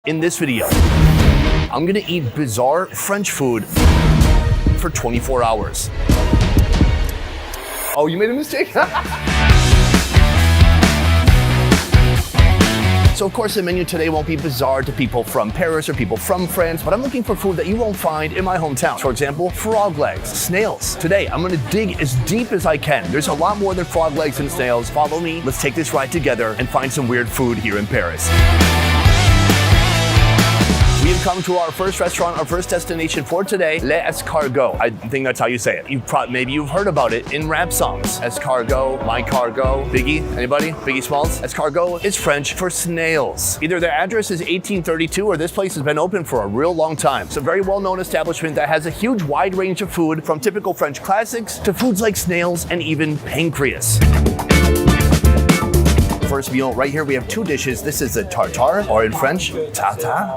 In this video, I'm gonna eat bizarre French food for 24 hours. Oh, you made a mistake? So of course the menu today won't be bizarre to people from Paris or people from France, but I'm looking for food that you won't find in my hometown. For example, frog legs, snails. Today, I'm gonna dig as deep as I can. There's a lot more than frog legs and snails. Follow me, let's take this ride together and find some weird food here in Paris. We have come to our first restaurant, our first destination for today, Les Escargots. I think that's how you say it. Maybe you've heard about it in rap songs. Escargot, my cargo. Biggie, anybody? Biggie Smalls? Escargot is French for snails. Either their address is 1832 or this place has been open for a real long time. It's a very well-known establishment that has a huge wide range of food, from typical French classics to foods like snails and even pancreas. First meal, right here we have two dishes. This is a tartare, or in French, tartare,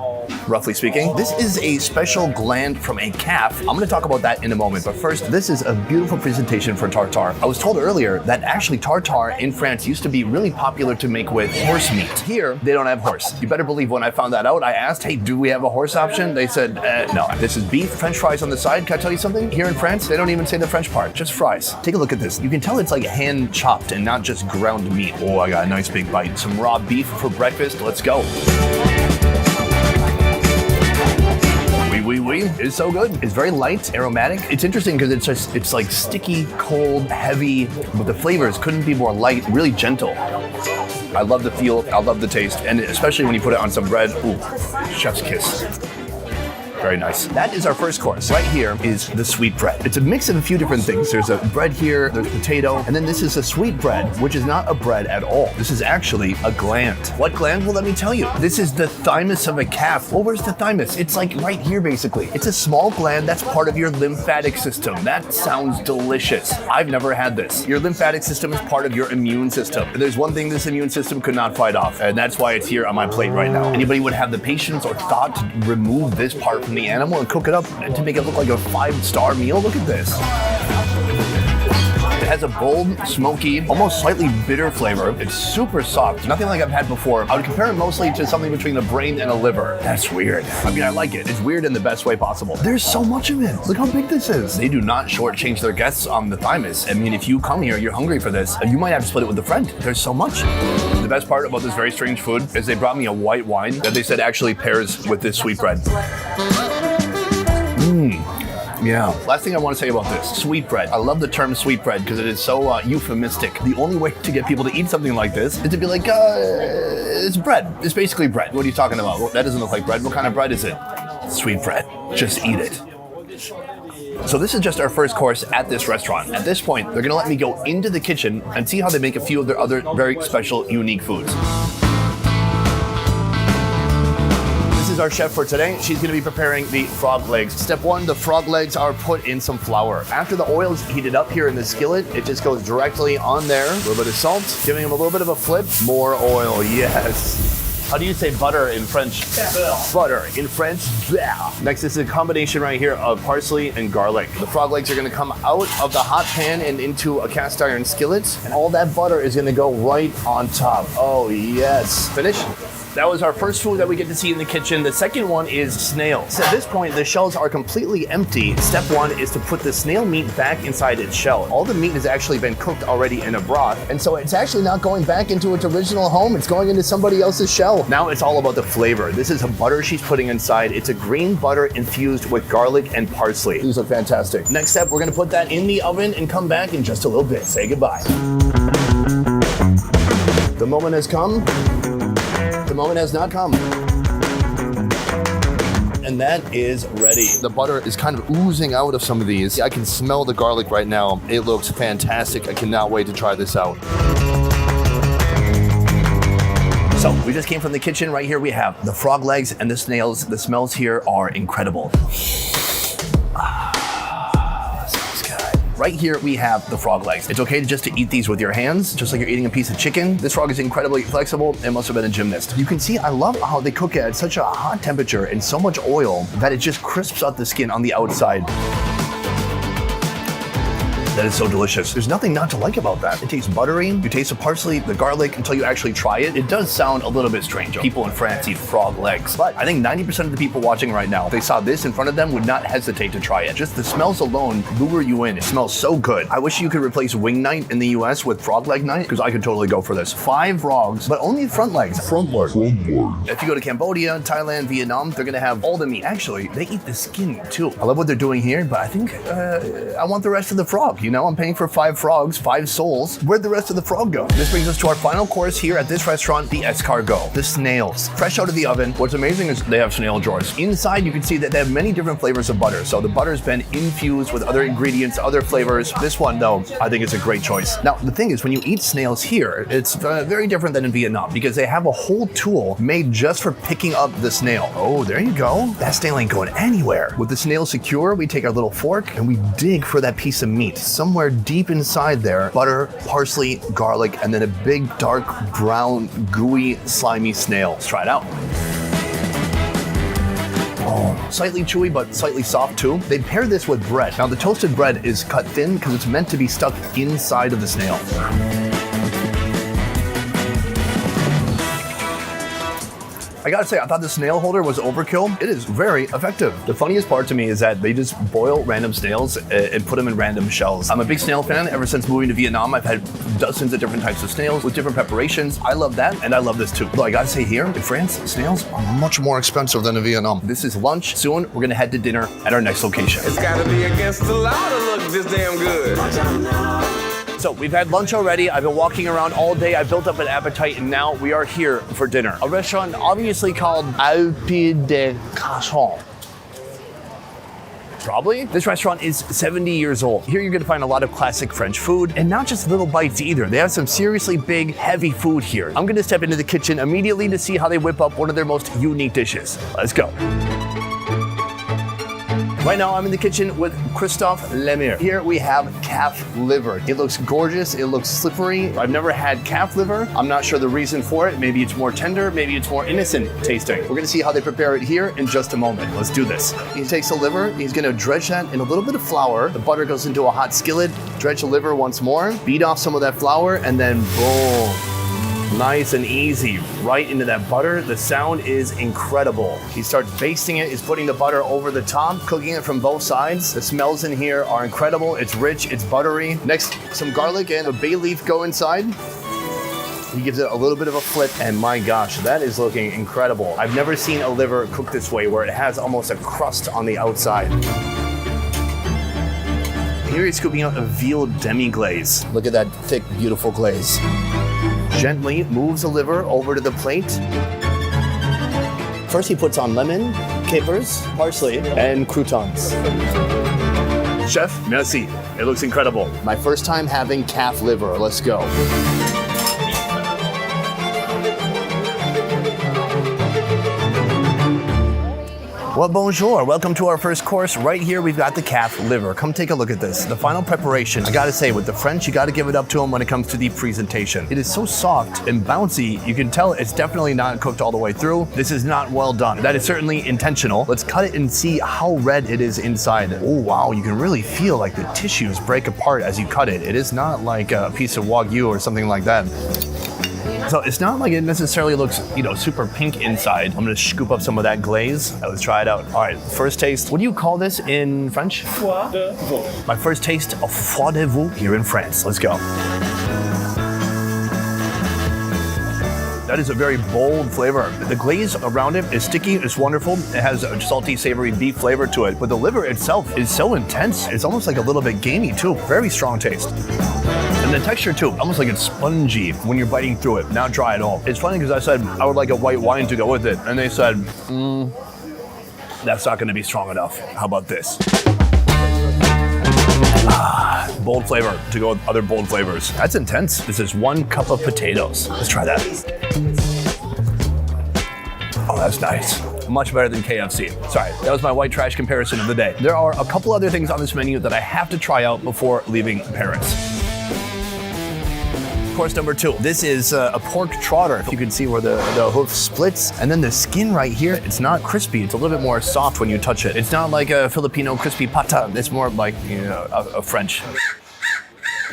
roughly speaking. This is a special gland from a calf. I'm gonna talk about that in a moment, but first, this is a beautiful presentation for tartare. I was told earlier that actually tartare in France used to be really popular to make with horse meat. Here, they don't have horse. You better believe when I found that out, I asked, hey, do we have a horse option? They said, no. This is beef, French fries on the side. Can I tell you something? Here in France, they don't even say the French part, just fries. Take a look at this. You can tell it's like hand chopped and not just ground meat. Oh, I got a nice big bite. Some raw beef for breakfast. Let's go. Oui. It's so good. It's very light, aromatic. It's interesting because it's like sticky, cold, heavy, but the flavors couldn't be more light, really gentle. I love the feel, I love the taste, and especially when you put it on some bread. Ooh, chef's kiss. Very nice. That is our first course. Right here is the sweetbread. It's a mix of a few different things. There's a bread here, there's potato, and then this is a sweetbread, which is not a bread at all. This is actually a gland. What gland? Well, let me tell you. This is the thymus of a calf. Well, where's the thymus? It's like right here, basically. It's a small gland that's part of your lymphatic system. That sounds delicious. I've never had this. Your lymphatic system is part of your immune system. And there's one thing this immune system could not fight off, and that's why it's here on my plate right now. Anybody would have the patience or thought to remove this part from the animal and cook it up to make it look like a 5-star meal? Look at this. It has a bold, smoky, almost slightly bitter flavor. It's super soft. Nothing like I've had before. I would compare it mostly to something between a brain and a liver. That's weird. I mean, I like it. It's weird in the best way possible. There's so much of it. Look how big this is. They do not shortchange their guests on the thymus. I mean, if you come here, you're hungry for this, you might have to split it with a friend. There's so much. The best part about this very strange food is they brought me a white wine that they said actually pairs with this sweetbread. Yeah. Last thing I want to say about this, sweetbread. I love the term sweetbread because it is so euphemistic. The only way to get people to eat something like this is to be like, it's bread. It's basically bread. What are you talking about? Well, that doesn't look like bread. What kind of bread is it? Sweetbread. Just eat it. So this is just our first course at this restaurant. At this point, they're gonna let me go into the kitchen and see how they make a few of their other very special, unique foods. This is our chef for today. She's going to be preparing the frog legs. Step one, the frog legs are put in some flour. After the oil is heated up here in the skillet, it just goes directly on there. A little bit of salt, giving them a little bit of a flip. More oil, yes. How do you say butter in French? Butter in French. Next is a combination right here of parsley and garlic. The frog legs are going to come out of the hot pan and into a cast iron skillet, and all that butter is going to go right on top. Oh yes. Finish? That was our first food that we get to see in the kitchen. The second one is snails. At this point, the shells are completely empty. Step one is to put the snail meat back inside its shell. All the meat has actually been cooked already in a broth, and so it's actually not going back into its original home. It's going into somebody else's shell. Now it's all about the flavor. This is a butter she's putting inside. It's a green butter infused with garlic and parsley. These look fantastic. Next step, we're gonna put that in the oven and come back in just a little bit. Say goodbye. The moment has come. The moment has not come. And that is ready. The butter is kind of oozing out of some of these. I can smell the garlic right now. It looks fantastic. I cannot wait to try this out. So we just came from the kitchen. Right here we have the frog legs and the snails. The smells here are incredible. Right here we have the frog legs. It's okay just to eat these with your hands, just like you're eating a piece of chicken. This frog is incredibly flexible. It must have been a gymnast. You can see, I love how they cook it at such a hot temperature and so much oil that it just crisps out the skin on the outside. That is so delicious. There's nothing not to like about that. It tastes buttery. You taste the parsley, the garlic until you actually try it. It does sound a little bit strange. People in France eat frog legs, but I think 90% of the people watching right now, if they saw this in front of them, would not hesitate to try it. Just the smells alone lure you in. It smells so good. I wish you could replace wing night in the US with frog leg night, because I could totally go for this. 5 frogs, but only front legs. If you go to Cambodia, Thailand, Vietnam, they're gonna have all the meat. Actually, they eat the skin too. I love what they're doing here, but I think I want the rest of the frog. You know, I'm paying for 5 frogs, 5 souls. Where'd the rest of the frog go? This brings us to our final course here at this restaurant, the escargot, the snails. Fresh out of the oven. What's amazing is they have snail drawers. Inside, you can see that they have many different flavors of butter. So the butter's been infused with other ingredients, other flavors. This one, though, I think is a great choice. Now, the thing is, when you eat snails here, it's very different than in Vietnam because they have a whole tool made just for picking up the snail. Oh, there you go. That snail ain't going anywhere. With the snail secure, we take our little fork and we dig for that piece of meat. Somewhere deep inside there, butter, parsley, garlic, and then a big, dark, brown, gooey, slimy snail. Let's try it out. Oh, slightly chewy, but slightly soft too. They pair this with bread. Now, the toasted bread is cut thin because it's meant to be stuck inside of the snail. I gotta say, I thought the snail holder was overkill. It is very effective. The funniest part to me is that they just boil random snails and put them in random shells. I'm a big snail fan. Ever since moving to Vietnam, I've had dozens of different types of snails with different preparations. I love that, and I love this too. Although I gotta say here, in France, snails are much more expensive than in Vietnam. This is lunch. Soon, we're gonna head to dinner at our next location. It's gotta be against the law to look this damn good. So we've had lunch already. I've been walking around all day. I built up an appetite, and now we are here for dinner. A restaurant obviously called Alpes de Casson. Probably. This restaurant is 70 years old. Here you're gonna find a lot of classic French food, and not just little bites either. They have some seriously big, heavy food here. I'm gonna step into the kitchen immediately to see how they whip up one of their most unique dishes. Let's go. Right now, I'm in the kitchen with Christophe Lemire. Here we have calf liver. It looks gorgeous, it looks slippery. I've never had calf liver. I'm not sure the reason for it. Maybe it's more tender, maybe it's more innocent tasting. We're gonna see how they prepare it here in just a moment. Let's do this. He takes the liver, he's gonna dredge that in a little bit of flour. The butter goes into a hot skillet, dredge the liver once more, beat off some of that flour, and then boom. Nice and easy, right into that butter. The sound is incredible. He starts basting it. He's putting the butter over the top, cooking it from both sides. The smells in here are incredible. It's rich, it's buttery. Next, some garlic and a bay leaf go inside. He gives it a little bit of a flip, and my gosh, that is looking incredible. I've never seen a liver cooked this way, where it has almost a crust on the outside. Here he's scooping out a veal demi-glaze. Look at that thick, beautiful glaze. Gently moves the liver over to the plate. First he puts on lemon, capers, parsley, and croutons. Chef, merci. It looks incredible. My first time having calf liver. Let's go. Well, bonjour. Welcome to our first course. Right here, we've got the calf liver. Come take a look at this. The final preparation. I gotta say, with the French, you gotta give it up to them when it comes to the presentation. It is so soft and bouncy. You can tell it's definitely not cooked all the way through. This is not well done. That is certainly intentional. Let's cut it and see how red it is inside. Oh, wow. You can really feel like the tissues break apart as you cut it. It is not like a piece of Wagyu or something like that. So it's not like it necessarily looks, super pink inside. I'm gonna scoop up some of that glaze. Let's try it out. All right, first taste. What do you call this in French? Foie de veau. My first taste of foie de veau here in France. Let's go. That is a very bold flavor. The glaze around it is sticky, it's wonderful. It has a salty, savory beef flavor to it. But the liver itself is so intense, it's almost like a little bit gamey too. Very strong taste. And the texture too, almost like it's spongy when you're biting through it. Now try it all. It's funny because I said I would like a white wine to go with it. And they said, that's not gonna be strong enough. How about this? Bold flavor to go with other bold flavors. That's intense. This is 1 cup of potatoes. Let's try that. Oh, that's nice. Much better than KFC. Sorry, that was my white trash comparison of the day. There are a couple other things on this menu that I have to try out before leaving Paris. Course number 2. This is a pork trotter. You can see where the hoof splits, and then the skin right here, it's not crispy. It's a little bit more soft when you touch it. It's not like a Filipino crispy pata. It's more like a French.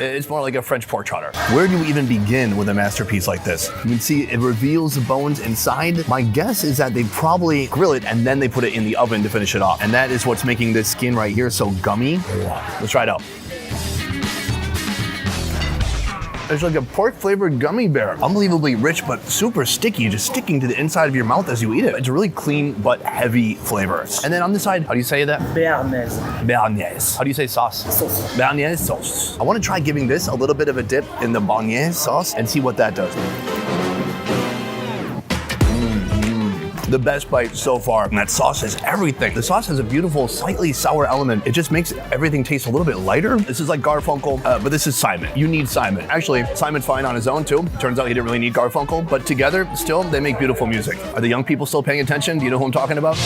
It's more like a French pork trotter. Where do you even begin with a masterpiece like this? You can see it reveals the bones inside. My guess is that they probably grill it and then they put it in the oven to finish it off. And that is what's making this skin right here so gummy. Let's try it out. It's like a pork flavored gummy bear. Unbelievably rich, but super sticky, just sticking to the inside of your mouth as you eat it. It's a really clean, but heavy flavor. And then on this side, how do you say that? Béarnaise. Béarnaise. How do you say sauce? Sauce. Béarnaise sauce. I want to try giving this a little bit of a dip in the béarnaise sauce and see what that does. The best bite so far. And that sauce is everything. The sauce has a beautiful, slightly sour element. It just makes everything taste a little bit lighter. This is like Garfunkel, but this is Simon. You need Simon. Actually, Simon's fine on his own too. Turns out he didn't really need Garfunkel, but together, still, they make beautiful music. Are the young people still paying attention? Do you know who I'm talking about?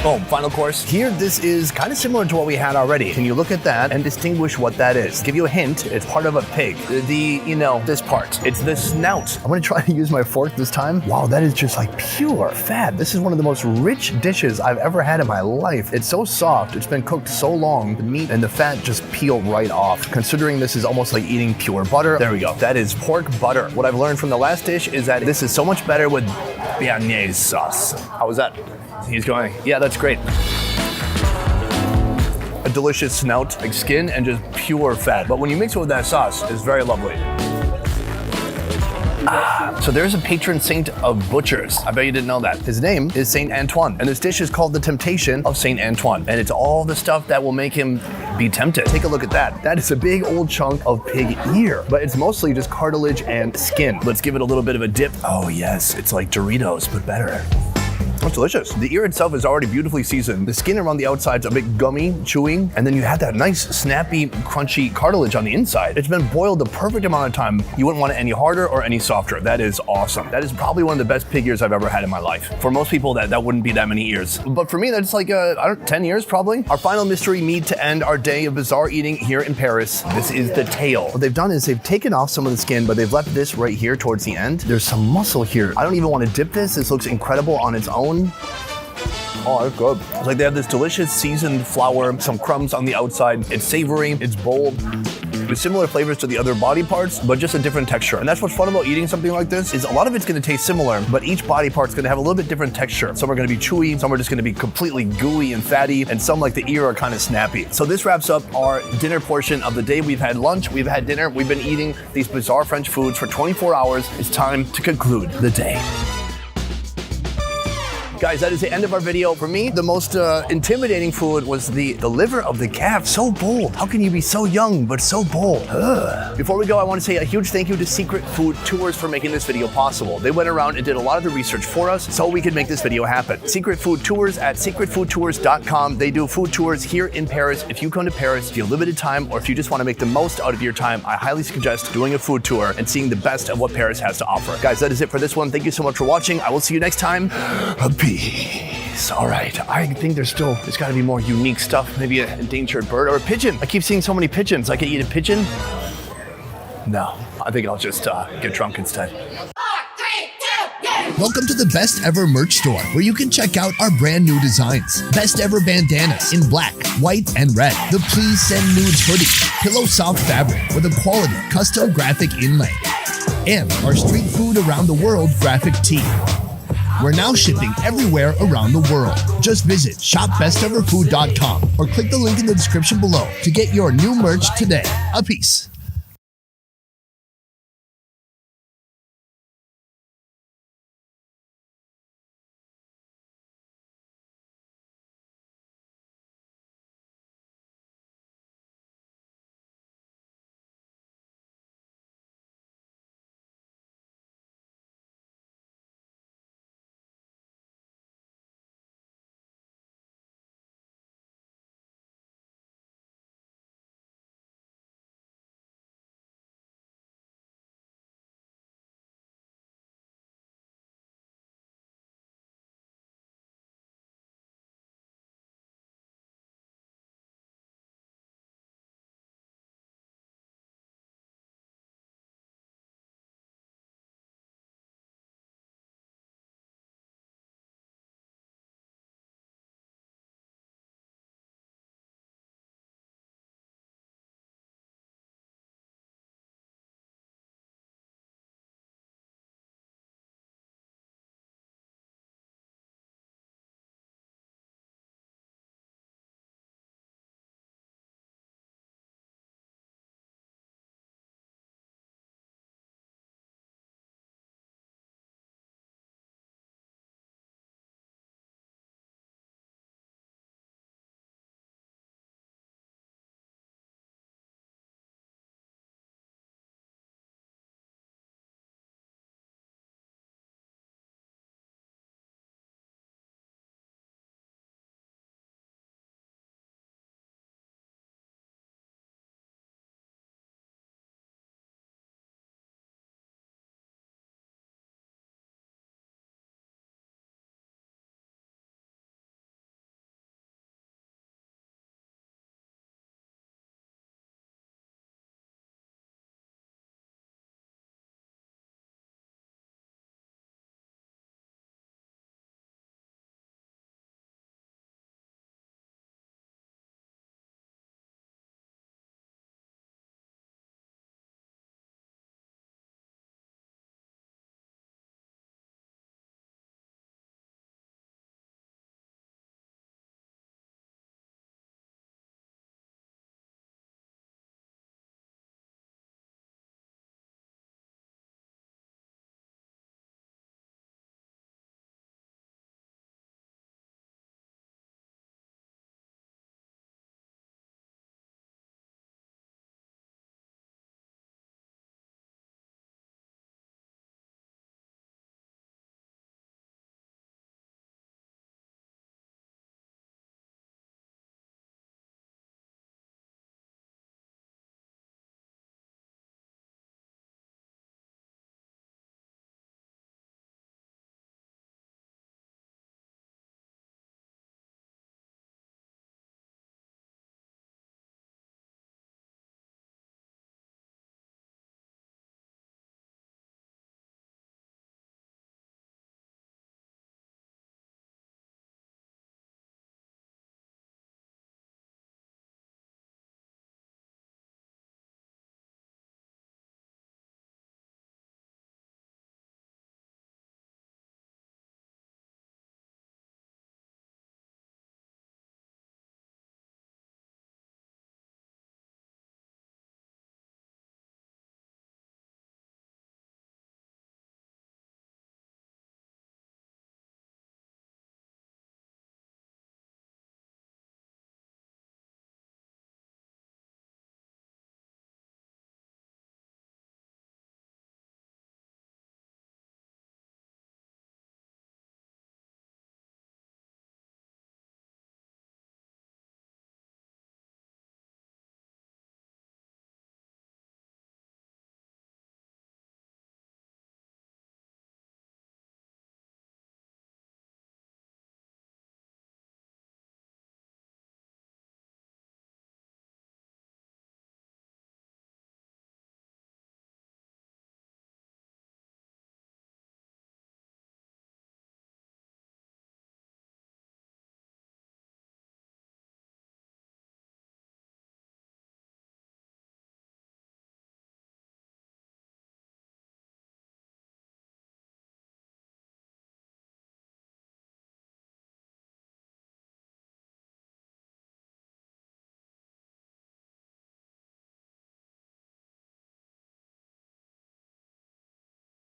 Oh, final course. Here, this is kind of similar to what we had already. Can you look at that and distinguish what that is? Give you a hint, it's part of a pig. This part. It's the snout. I'm gonna try to use my fork this time. Wow, that is just like pure fat. This is one of the most rich dishes I've ever had in my life. It's so soft, it's been cooked so long, the meat and the fat just peel right off. Considering this is almost like eating pure butter. There we go. That is pork butter. What I've learned from the last dish is that this is so much better with béarnaise sauce. How was that? He's going, yeah, that's great. A delicious snout, like skin and just pure fat. But when you mix it with that sauce, it's very lovely. So there's a patron saint of butchers. I bet you didn't know that. His name is Saint Antoine. And this dish is called the Temptation of Saint Antoine. And it's all the stuff that will make him be tempted. Take a look at that. That is a big old chunk of pig ear, but it's mostly just cartilage and skin. Let's give it a little bit of a dip. Oh yes, it's like Doritos, but better. It's delicious. The ear itself is already beautifully seasoned. The skin around the outside's a bit gummy, chewy, and then you have that nice, snappy, crunchy cartilage on the inside. It's been boiled the perfect amount of time. You wouldn't want it any harder or any softer. That is awesome. That is probably one of the best pig ears I've ever had in my life. For most people, that wouldn't be that many ears. But for me, that's like, 10 years probably. Our final mystery meat to end our day of bizarre eating here in Paris. This is the tail. What they've done is they've taken off some of the skin, but they've left this right here towards the end. There's some muscle here. I don't even want to dip this. This looks incredible on its own. Oh, it's good. It's like they have this delicious seasoned flour, some crumbs on the outside. It's savory, it's bold. With similar flavors to the other body parts, but just a different texture. And that's what's fun about eating something like this, is a lot of it's gonna taste similar, but each body part's gonna have a little bit different texture. Some are gonna be chewy, some are just gonna be completely gooey and fatty, and some like the ear are kind of snappy. So this wraps up our dinner portion of the day. We've had lunch, we've had dinner, we've been eating these bizarre French foods for 24 hours. It's time to conclude the day. Guys, that is the end of our video. For me, the most intimidating food was the liver of the calf. So bold. How can you be so young, but so bold? Ugh. Before we go, I want to say a huge thank you to Secret Food Tours for making this video possible. They went around and did a lot of the research for us so we could make this video happen. Secret Food Tours at secretfoodtours.com. They do food tours here in Paris. If you come to Paris, if you have limited time, or if you just want to make the most out of your time, I highly suggest doing a food tour and seeing the best of what Paris has to offer. Guys, that is it for this one. Thank you so much for watching. I will see you next time. Peace. All right. I think there's got to be more unique stuff. Maybe an endangered bird or a pigeon. I keep seeing so many pigeons. I could eat a pigeon? No. I think I'll just get drunk instead. Welcome to the Best Ever merch store, where you can check out our brand new designs. Best Ever bandanas in black, white, and red. The Please Send Nudes hoodie, pillow soft fabric with a quality custom graphic inlay. And our street food around the world graphic tee. We're now shipping everywhere around the world. Just visit shopbesteverfood.com or click the link in the description below to get your new merch today. A peace.